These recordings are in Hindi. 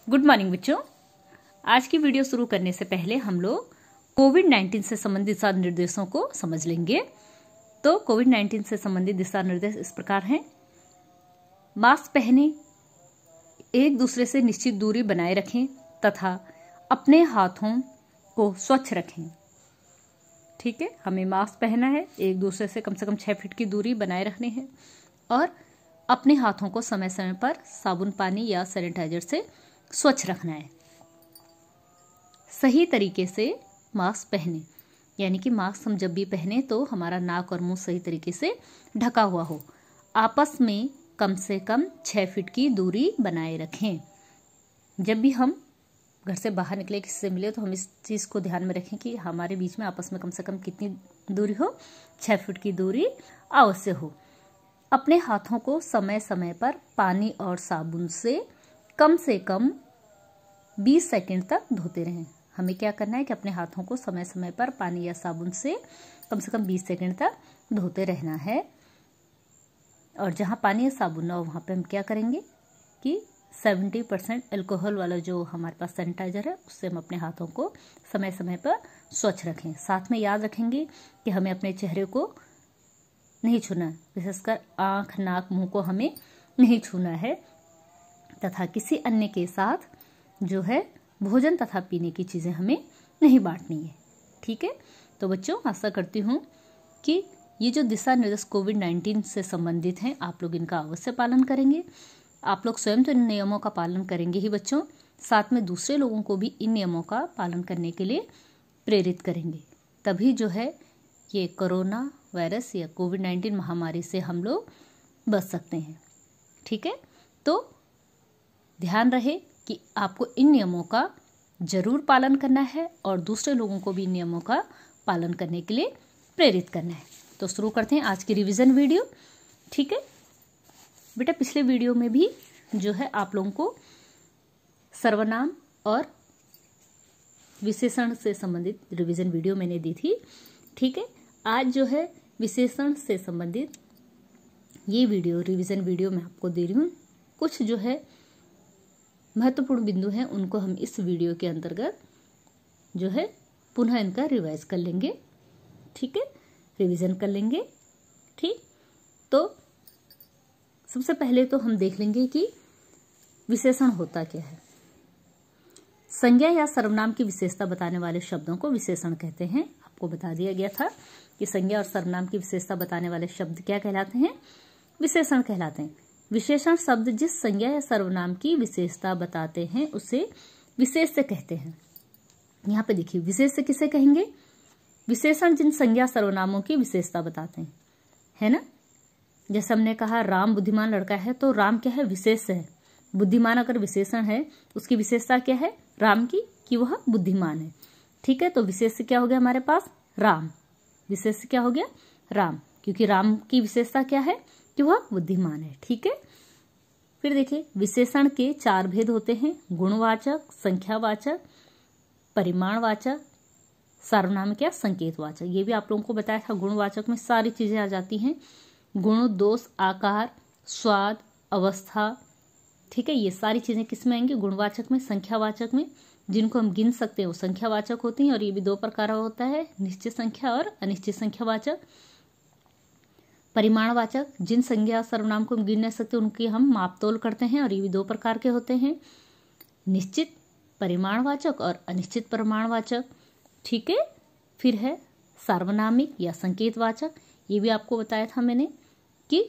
गुड मॉर्निंग बच्चों। आज की वीडियो शुरू करने से पहले हम लोग कोविड-19 से संबंधित दिशा निर्देशों को समझ लेंगे। तो कोविड-19 से संबंधित दिशा निर्देश इस प्रकार हैं। मास्क पहनें, एक दूसरे से निश्चित दूरी बनाए रखें तथा अपने हाथों को स्वच्छ रखें। ठीक है, हमें मास्क पहनना है, एक दूसरे से कम 6 फीट की दूरी बनाए रखनी है और अपने हाथों को समय समय पर साबुन पानी या सैनिटाइजर से स्वच्छ रखना है। सही तरीके से मास्क पहने, यानी कि मास्क हम जब भी पहने तो हमारा नाक और मुंह सही तरीके से ढका हुआ हो। आपस में कम से कम 6 फीट की दूरी बनाए रखें। जब भी हम घर से बाहर निकले, किसी से मिले, तो हम इस चीज़ को ध्यान में रखें कि हमारे बीच में आपस में कम से कम कितनी दूरी हो, 6 फीट की दूरी अवश्य हो। अपने हाथों को समय समय पर पानी और साबुन से कम 20 सेकंड तक धोते रहें। हमें क्या करना है कि अपने हाथों को समय समय पर पानी या साबुन से कम 20 सेकंड तक धोते रहना है। और जहाँ पानी या साबुन ना हो वहाँ पे हम क्या करेंगे कि 70% अल्कोहल वाला जो हमारे पास सैनिटाइजर है उससे हम अपने हाथों को समय समय पर स्वच्छ रखें। साथ में याद रखेंगे कि हमें अपने चेहरे को नहीं छूना, विशेषकर आँख, नाक, मुंह को हमें नहीं छूना है तथा किसी अन्य के साथ जो है भोजन तथा पीने की चीज़ें हमें नहीं बांटनी है। ठीक है, तो बच्चों आशा करती हूँ कि ये जो दिशा निर्देश कोविड-19 से संबंधित हैं आप लोग इनका अवश्य पालन करेंगे। आप लोग स्वयं तो इन नियमों का पालन करेंगे ही बच्चों, साथ में दूसरे लोगों को भी इन नियमों का पालन करने के लिए प्रेरित करेंगे। तभी जो है ये कोरोना वायरस या कोविड-19 महामारी से हम लोग बच सकते हैं। ठीक है, तो ध्यान रहे कि आपको इन नियमों का जरूर पालन करना है और दूसरे लोगों को भी इन नियमों का पालन करने के लिए प्रेरित करना है। तो शुरू करते हैं आज की रिवीजन वीडियो। ठीक है बेटा, पिछले वीडियो में भी जो है आप लोगों को सर्वनाम और विशेषण से संबंधित रिवीजन वीडियो मैंने दी थी। ठीक है, आज जो है विशेषण से संबंधित ये वीडियो रिवीजन वीडियो मैं आपको दे रही हूँ। कुछ जो है महत्वपूर्ण बिंदु हैं उनको हम इस वीडियो के अंतर्गत जो है पुनः इनका रिवाइज कर लेंगे। ठीक है, रिवीजन कर लेंगे। ठीक, तो सबसे पहले तो हम देख लेंगे कि विशेषण होता क्या है। संज्ञा या सर्वनाम की विशेषता बताने वाले शब्दों को विशेषण कहते हैं। आपको बता दिया गया था कि संज्ञा और सर्वनाम की विशेषता बताने वाले शब्द क्या कहलाते हैं, विशेषण कहलाते हैं। विशेषण शब्द जिस संज्ञा या सर्वनाम की विशेषता बताते हैं उसे विशेष्य कहते हैं। यहाँ पे देखिए, विशेष्य किसे कहेंगे? विशेषण जिन संज्ञा सर्वनामों की विशेषता बताते हैं, है ना। जैसे हमने कहा राम बुद्धिमान लड़का है, तो राम क्या है? विशेष्य है। बुद्धिमान अगर विशेषण है उसकी विशेषता क्या है राम की? कि वह बुद्धिमान है। ठीक है, तो विशेष्य क्या हो गया हमारे पास? राम। विशेष्य क्या हो गया? राम, क्योंकि राम की विशेषता क्या है? कि वह बुद्धिमान है। ठीक है, फिर देखिए विशेषण के 4 भेद होते हैं, गुणवाचक, संख्यावाचक, परिमाणवाचक, सार्वनामिक या संकेतवाचक। ये भी आप लोगों को बताया था। गुणवाचक में सारी चीजें आ जाती हैं, गुण, दोष, आकार, स्वाद, अवस्था। ठीक है, ये सारी चीजें किस में आएंगी? गुणवाचक में। संख्यावाचक में जिनको हम गिन सकते हैं वो संख्यावाचक होती हैं और ये भी 2 प्रकार होता है, निश्चित संख्या और अनिश्चित संख्यावाचक। परिमाणवाचक, जिन संज्ञा सर्वनाम को हम गिन नहीं सकते उनकी हम मापतोल करते हैं और ये भी 2 प्रकार के होते हैं, निश्चित परिमाणवाचक और अनिश्चित परिमाणवाचक। ठीक है, फिर है सार्वनामिक या संकेतवाचक। ये भी आपको बताया था मैंने कि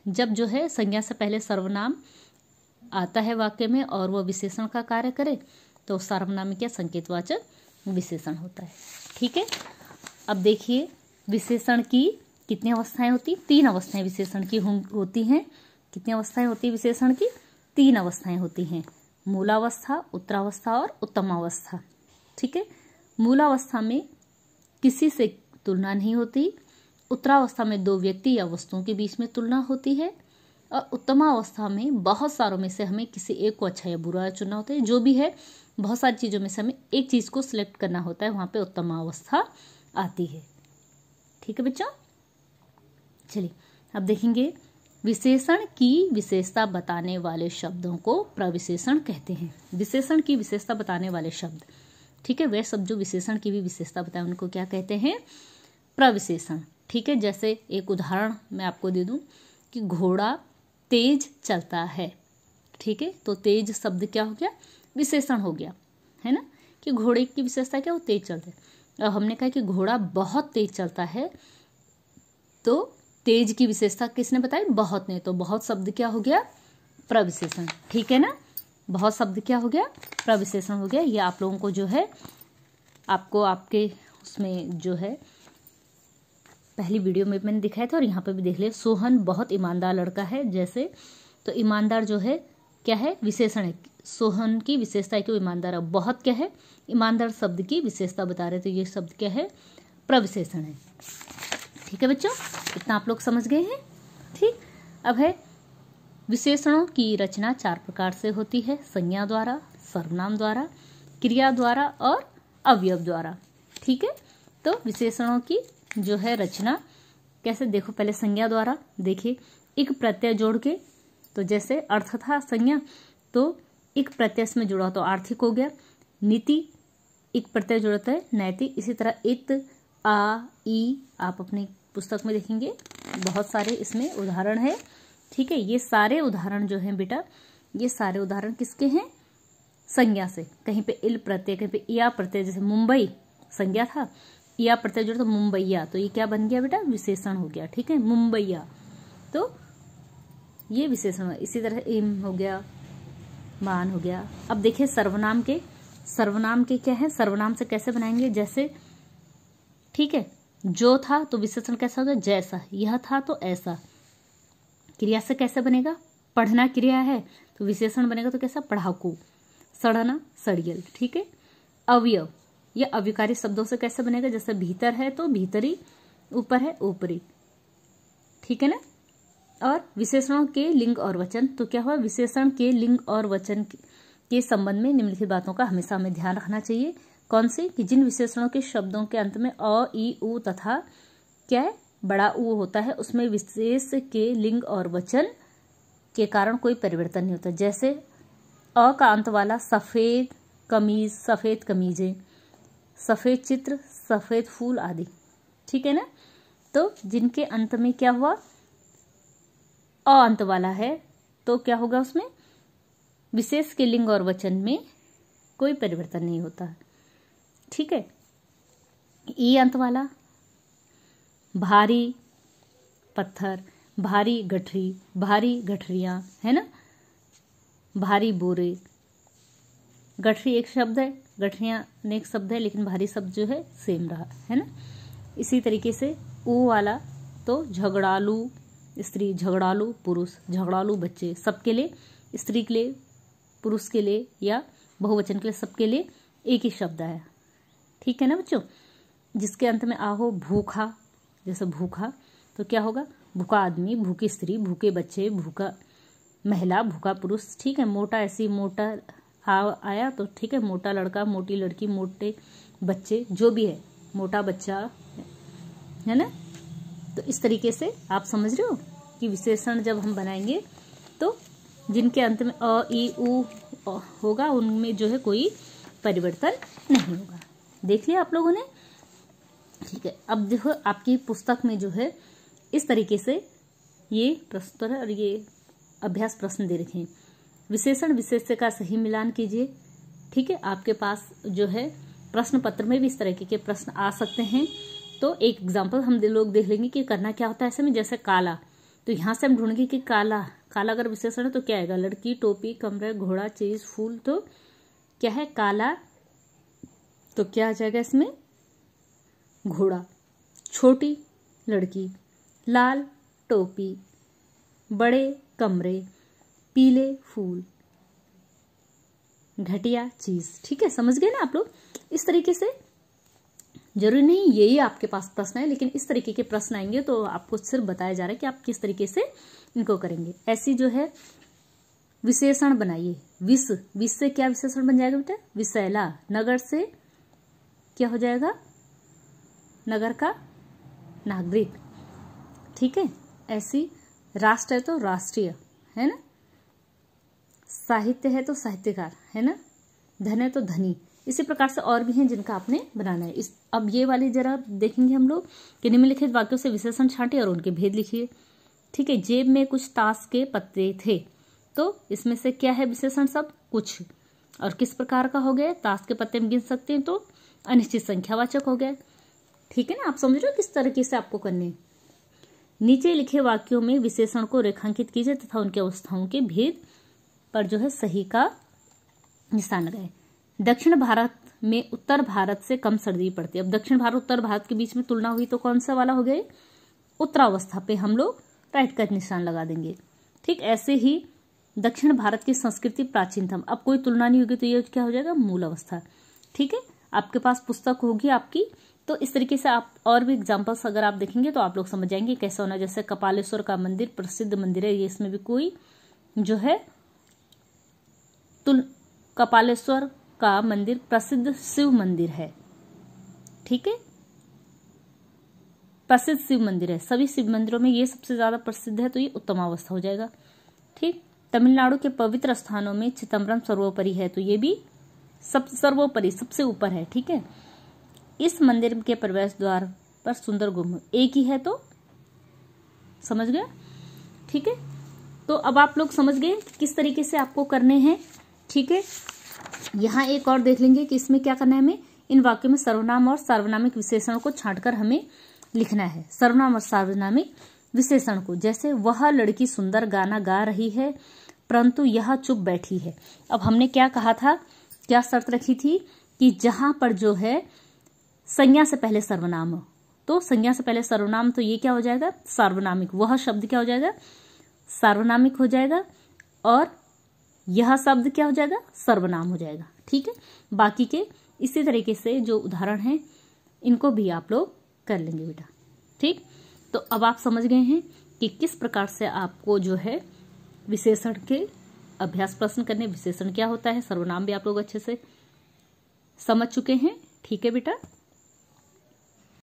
जब जो है संज्ञा से पहले सर्वनाम आता है वाक्य में और वह विशेषण का कार्य करे तो सार्वनामिक या संकेतवाचक विशेषण होता है। ठीक है, अब देखिए विशेषण की कितनी अवस्थाएं होती? 3 अवस्थाएं विशेषण की होती हैं। कितनी अवस्थाएं होती है विशेषण की? 3 अवस्थाएं होती हैं, मूलावस्था, उत्तरावस्था और उत्तमावस्था। ठीक है, मूलावस्था में किसी से तुलना नहीं होती, उत्तरावस्था में 2 व्यक्ति या वस्तुओं के बीच में तुलना होती है और उत्तमावस्था में बहुत सारों में से हमें किसी एक को अच्छा या बुरा चुनना होता है। जो भी है, बहुत सारी चीज़ों में से हमें एक चीज़ को सिलेक्ट करना होता है, वहाँ पे उत्तमावस्था आती है। ठीक है बच्चों, चलिए अब देखेंगे विशेषण की विशेषता बताने वाले शब्दों को प्रविशेषण कहते हैं। विशेषण की विशेषता बताने वाले शब्द, ठीक है, वे शब्द जो विशेषण की भी विशेषता बताए उनको क्या कहते हैं? प्रविशेषण। ठीक है, जैसे एक उदाहरण मैं आपको दे दूं कि घोड़ा तेज चलता है। ठीक है, तो तेज शब्द क्या हो गया? विशेषण हो गया, है ना, कि घोड़े की विशेषता क्या? वो तेज चलते हैं। अब हमने कहा कि घोड़ा बहुत तेज चलता है, तो तेज की विशेषता किसने बताई? बहुत ने। तो बहुत शब्द क्या हो गया? प्रविशेषण। ठीक है ना, बहुत शब्द क्या हो गया? प्रविशेषण हो गया। ये आप लोगों को जो है, आपको आपके उसमें जो है पहली वीडियो में मैंने दिखाया था और यहाँ पे भी देख लिया। सोहन बहुत ईमानदार लड़का है, जैसे तो ईमानदार जो है क्या है? विशेषण है। सोहन की विशेषता है कि वो ईमानदार है। बहुत क्या है? ईमानदार शब्द की विशेषता बता रहे, तो ये शब्द क्या है? प्रविशेषण है। ठीक है बच्चों, इतना आप लोग समझ गए हैं। ठीक, अब है विशेषणों की रचना 4 प्रकार से होती है: संज्ञा द्वारा, सर्वनाम द्वारा, क्रिया द्वारा और अवयव द्वारा। ठीक है, तो विशेषणों की जो है रचना कैसे, देखो पहले संज्ञा द्वारा देखिए, एक प्रत्यय जोड़ के, तो जैसे अर्थ था संज्ञा, तो एक प्रत्यय में जुड़ा तो आर्थिक हो गया। नीति एक प्रत्यय जोड़ता है नैतिक। इसी तरह इत, आ, ई, आप अपनी पुस्तक में देखेंगे बहुत सारे इसमें उदाहरण है। ठीक है, ये सारे उदाहरण जो हैं बेटा, ये सारे उदाहरण किसके हैं? संज्ञा से। कहीं पे इल प्रत्यय, कहीं पे या प्रत्यय, जैसे मुंबई संज्ञा था, या प्रत्यय जोड़ा तो मुंबईया, तो ये क्या बन गया बेटा? विशेषण हो गया। ठीक है, मुंबईया, तो ये विशेषण। इसी तरह इम हो गया, मान हो गया। अब देखिए सर्वनाम के, सर्वनाम के क्या है? सर्वनाम से कैसे बनाएंगे? जैसे ठीक है, जो था तो विशेषण कैसा होगा? जैसा। यह था तो ऐसा। क्रिया से कैसे बनेगा? पढ़ना क्रिया है तो विशेषण बनेगा तो कैसा? पढ़ाकू। सड़ना, सड़ियल। ठीक है, अवयव, यह अव्यकारी शब्दों से कैसे बनेगा? जैसे भीतर है तो भीतरी, ऊपर है ऊपरी। ठीक है ना। और विशेषणों के लिंग और वचन, तो क्या हुआ? विशेषण के लिंग और वचन के संबंध में निम्नलिखित बातों का हमेशा हमें ध्यान रखना चाहिए। कौन सी? कि जिन विशेषणों के शब्दों के अंत में अ, ई, उ तथा क्या है? बड़ा ऊ होता है, उसमें विशेष के लिंग और वचन के कारण कोई परिवर्तन नहीं होता। जैसे अ का अंत वाला सफेद कमीज, सफेद कमीजें, सफेद चित्र, सफेद फूल आदि। ठीक है ना। तो जिनके अंत में क्या हुआ? अ अंत वाला है, तो क्या होगा? उसमें विशेष के लिंग और वचन में कोई परिवर्तन नहीं होता। ठीक है। ई अंत वाला भारी पत्थर, भारी गठरी, भारी गठरियां, है ना, भारी बोरे। गठरी एक शब्द है, गठरियां अनेक शब्द है, लेकिन भारी शब्द जो है सेम रहा, है ना। इसी तरीके से ऊ वाला तो झगड़ालू स्त्री, झगड़ालू पुरुष, झगड़ालू बच्चे, सबके लिए, स्त्री के लिए, पुरुष के लिए या बहुवचन के लिए, सबके लिए एक ही शब्द है। ठीक है ना बच्चों। जिसके अंत में आ हो भूखा, जैसे भूखा तो क्या होगा? भूखा आदमी, भूखी स्त्री, भूखे बच्चे, भूखा महिला, भूखा पुरुष। ठीक है। मोटा ऐसी मोटा आया तो ठीक है, मोटा लड़का, मोटी लड़की, मोटे बच्चे, जो भी है, मोटा बच्चा, है ना। तो इस तरीके से आप समझ रहे हो कि विशेषण जब हम बनाएंगे तो जिनके अंत में अ, ई, उ होगा उनमें जो है कोई परिवर्तन नहीं होगा। देख लिया आप लोगों ने। ठीक है। अब देखो आपकी पुस्तक में जो है इस तरीके से ये प्रश्न और ये अभ्यास प्रश्न दे रखे हैं। विशेषण विशेष्य का सही मिलान कीजिए। ठीक है। आपके पास जो है प्रश्न पत्र में भी इस तरीके के प्रश्न आ सकते हैं। तो एक एग्जाम्पल हम लोग देख लेंगे कि करना क्या होता है ऐसे में। जैसे काला, तो यहाँ से हम ढूंढेंगे कि काला, काला अगर विशेषण है तो क्या आएगा? लड़की, टोपी, कमरा, घोड़ा, चीज, फूल। तो क्या है? काला, तो क्या आ जाएगा इसमें? घोड़ा। छोटी लड़की, लाल टोपी, बड़े कमरे, पीले फूल, घटिया चीज। ठीक है, समझ गए ना आप लोग। इस तरीके से जरूरी नहीं यही आपके पास प्रश्न है, लेकिन इस तरीके के प्रश्न आएंगे तो आपको सिर्फ बताया जा रहा है कि आप किस तरीके से इनको करेंगे। ऐसी जो है विशेषण बनाइए। विष, विष से क्या विशेषण बन जाएगा बेटा? विषैला। नगर से क्या हो जाएगा? नगर का नागरिक। ठीक है। ऐसी राष्ट्र है तो राष्ट्रीय, है ना, साहित्य है तो साहित्यकार, है ना, धन है तो धनी। इसी प्रकार से और भी हैं जिनका आपने बनाना है। अब ये वाली जरा देखेंगे हम लोग कि निम्नलिखित वाक्यों से विशेषण छांटे और उनके भेद लिखिए। ठीक है, जेब में कुछ ताश के पत्ते थे, तो इसमें से क्या है विशेषण शब्द? कुछ। और किस प्रकार का हो गया? ताश के पत्ते में गिन सकते हैं तो अनिश्चित संख्यावाचक हो गया। ठीक है ना, आप समझ रहे हो किस तरीके से आपको करने। नीचे लिखे वाक्यों में विशेषण को रेखांकित कीजिए तथा उनके अवस्थाओं के भेद पर जो है सही का निशान लगाए। दक्षिण भारत में उत्तर भारत से कम सर्दी पड़ती है। अब दक्षिण भारत उत्तर भारत के बीच में तुलना हुई तो कौन सा वाला हो गया? उत्तरावस्था पे हम लोग राइट का निशान लगा देंगे। ठीक, ऐसे ही दक्षिण भारत की संस्कृति प्राचीनतम। अब कोई तुलना नहीं होगी तो ये क्या हो जाएगा? मूल अवस्था। ठीक है, आपके पास पुस्तक होगी आपकी, तो इस तरीके से आप और भी एग्जांपल्स अगर आप देखेंगे तो आप लोग समझ जाएंगे कैसा होना। जैसे कपालेश्वर का मंदिर प्रसिद्ध मंदिर है, ये इसमें भी कोई जो है कपालेश्वर का मंदिर प्रसिद्ध शिव मंदिर है। ठीक है, प्रसिद्ध शिव मंदिर है। सभी शिव मंदिरों में ये सबसे ज्यादा प्रसिद्ध है, तो ये उत्तमावस्था हो जाएगा। ठीक, तमिलनाडु के पवित्र स्थानों में चिदम्बरम सर्वोपरि है, तो ये भी सर्वोपरि सबसे ऊपर है। ठीक है, इस मंदिर के प्रवेश द्वार पर सुंदर गुम्बद एक ही है, तो समझ गए। ठीक है, तो अब आप लोग समझ गए किस तरीके से आपको करने हैं। ठीक है, यहाँ एक और देख लेंगे कि इसमें क्या करना है हमें। इन वाक्यों में सर्वनाम और सार्वनामिक विशेषण को छांटकर हमें लिखना है। सर्वनाम और सार्वनामिक विशेषण को, जैसे वह लड़की सुंदर गाना गा रही है परंतु यह चुप बैठी है। अब हमने क्या कहा था, क्या शर्त रखी थी कि जहां पर जो है संज्ञा से पहले सर्वनाम हो, तो संज्ञा से पहले सर्वनाम, तो ये क्या हो जाएगा? सार्वनामिक। वह शब्द क्या हो जाएगा? सार्वनामिक हो जाएगा, और यह शब्द क्या हो जाएगा? सर्वनाम हो जाएगा। ठीक है, बाकी के इसी तरीके से जो उदाहरण हैं इनको भी आप लोग कर लेंगे बेटा। ठीक, तो अब आप समझ गए हैं कि किस प्रकार से आपको जो है विशेषण के अभ्यास प्रश्न करने। विशेषण क्या होता है, सर्वनाम भी आप लोग अच्छे से समझ चुके हैं। ठीक है बेटा।